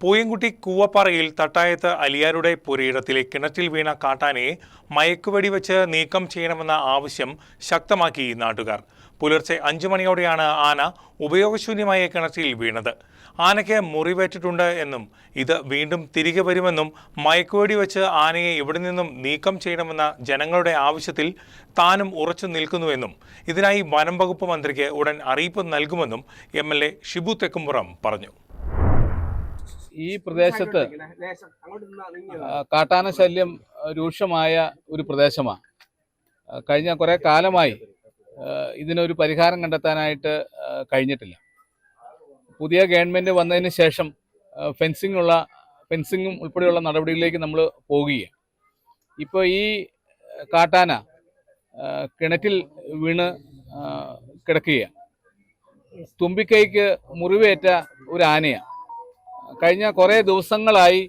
പൂയംകുട്ടി കൂവപ്പാറയിൽ തട്ടായത്ത് അലിയാരുടെ പുരയിടത്തിലെ കിണറ്റിൽ വീണ കാട്ടാനയെ മയക്കുവെടി വെച്ച് നീക്കം ചെയ്യണമെന്ന ആവശ്യം ശക്തമാക്കി നാട്ടുകാർ. പുലർച്ചെ 5 മണിയോടെയാണ് ആന ഉപയോഗശൂന്യമായ കിണറ്റിൽ വീണത്. ആനയ്ക്ക് മുറിവേറ്റിട്ടുണ്ട് എന്നും ഇത് വീണ്ടും തിരികെ വരുമെന്നും മയക്കുവെടി വെച്ച് ആനയെ ഇവിടെ നിന്നും നീക്കം ചെയ്യണമെന്ന ജനങ്ങളുടെ ആവശ്യത്തിൽ താനും ഉറച്ചു നിൽക്കുന്നുവെന്നും ഇതിനായി വനം വകുപ്പ് മന്ത്രിക്ക് ഉടൻ അറിയിപ്പ് നൽകുമെന്നും MLA ഷിബു തെക്കുംപുറം പറഞ്ഞു. ഈ പ്രദേശത്ത് കാട്ടാന ശല്യം രൂക്ഷമായ ഒരു പ്രദേശമാണ്. കഴിഞ്ഞ കുറേ കാലമായി ഇതിനൊരു പരിഹാരം കണ്ടെത്താനായിട്ട് പുതിയ ഗവൺമെൻറ് വന്നതിന് ശേഷം ഫെൻസിങ്ങും ഉൾപ്പെടെയുള്ള നടപടികളിലേക്ക് നമ്മൾ പോകുകയാണ്. ഇപ്പോൾ ഈ കാട്ടാന കിണറ്റിൽ വീണ് കിടക്കുകയാണ്. തുമ്പിക്കൈക്ക് മുറിവേറ്റ ഒരു ആനയാണ്. കഴിഞ്ഞ കുറേ ദിവസങ്ങളായി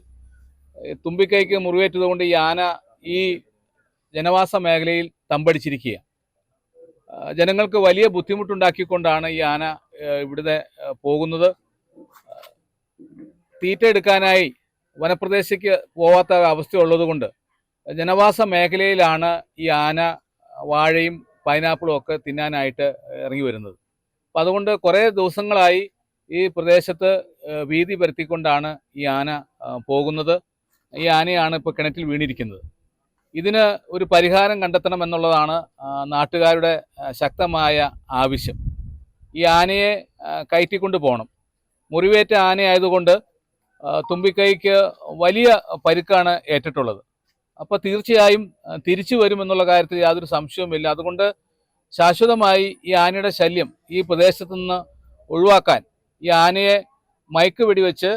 തുമ്പിക്കൈക്ക് മുറിവേറ്റതുകൊണ്ട് ഈ ആന ഈ ജനവാസ മേഖലയിൽ തമ്പടിച്ചിരിക്കുകയാണ്. ജനങ്ങൾക്ക് വലിയ ബുദ്ധിമുട്ടുണ്ടാക്കിക്കൊണ്ടാണ് ഈ ആന ഇവിടുത്തെ പോകുന്നത്. തീറ്റ എടുക്കാനായി വനപ്രദേശത്തേക്ക് പോവാത്ത അവസ്ഥയുള്ളതുകൊണ്ട് ജനവാസ മേഖലയിലാണ് ഈ ആന വാഴയും പൈനാപ്പിളും ഒക്കെ തിന്നാനായിട്ട് ഇറങ്ങി വരുന്നത്. അപ്പം അതുകൊണ്ട് കുറേ ദിവസങ്ങളായി ഈ പ്രദേശത്ത് ഭീതി പരത്തിക്കൊണ്ടാണ് ഈ ആന പോകുന്നത്. ഈ ആനയാണ് ഇപ്പോൾ കിണറ്റിൽ വീണിരിക്കുന്നത്. ഇതിന് ഒരു പരിഹാരം കണ്ടെത്തണം എന്നുള്ളതാണ് നാട്ടുകാരുടെ ശക്തമായ ആവശ്യം. ഈ ആനയെ കയറ്റിക്കൊണ്ട് പോകണം. മുറിവേറ്റ ആനയായതുകൊണ്ട് തുമ്പിക്കൈക്ക് വലിയ പരിക്കാണ് ഏറ്റിട്ടുള്ളത്. അപ്പോൾ തീർച്ചയായും തിരിച്ചു വരുമെന്നുള്ള കാര്യത്തിൽ യാതൊരു സംശയവുമില്ല. അതുകൊണ്ട് ശാശ്വതമായി ഈ ആനയുടെ ശല്യം ഈ പ്രദേശത്തു നിന്ന് ഒഴിവാക്കാൻ ഈ ആനയെ മയക്കുവെടി വെച്ച്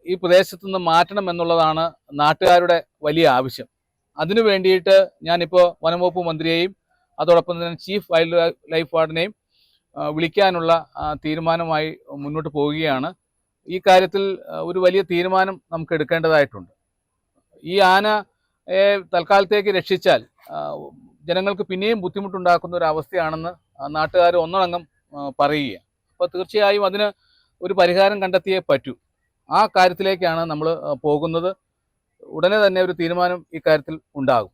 ഈ പ്രദേശത്തു നിന്ന് മാറ്റണം എന്നുള്ളതാണ് നാട്ടുകാരുടെ വലിയ ആവശ്യം. അതിനു വേണ്ടിയിട്ട് ഞാനിപ്പോൾ വനംവകുപ്പ് മന്ത്രിയെയും അതോടൊപ്പം തന്നെ ചീഫ് വൈൽഡ് ലൈഫ് വാർഡനെയും വിളിക്കാനുള്ള തീരുമാനമായി മുന്നോട്ട് പോവുകയാണ്. ഈ കാര്യത്തിൽ ഒരു വലിയ തീരുമാനം നമുക്ക് എടുക്കേണ്ടതായിട്ടുണ്ട്. ഈ ആനയെ തൽക്കാലത്തേക്ക് രക്ഷിച്ചാൽ ജനങ്ങൾക്ക് പിന്നെയും ബുദ്ധിമുട്ടുണ്ടാക്കുന്ന ഒരു അവസ്ഥയാണെന്ന് നാട്ടുകാർ ഒന്നടങ്കം പറയുകയാണ്. അപ്പോൾ തീർച്ചയായും അതിന് ഒരു പരിഹാരം കണ്ടെത്തിയേ പറ്റൂ. ആ കാര്യത്തിലേക്കാണ് നമ്മൾ പോകുന്നത്. ഉടനെ തന്നെ ഒരു തീരുമാനം ഇക്കാര്യത്തിൽ ഉണ്ടാകും.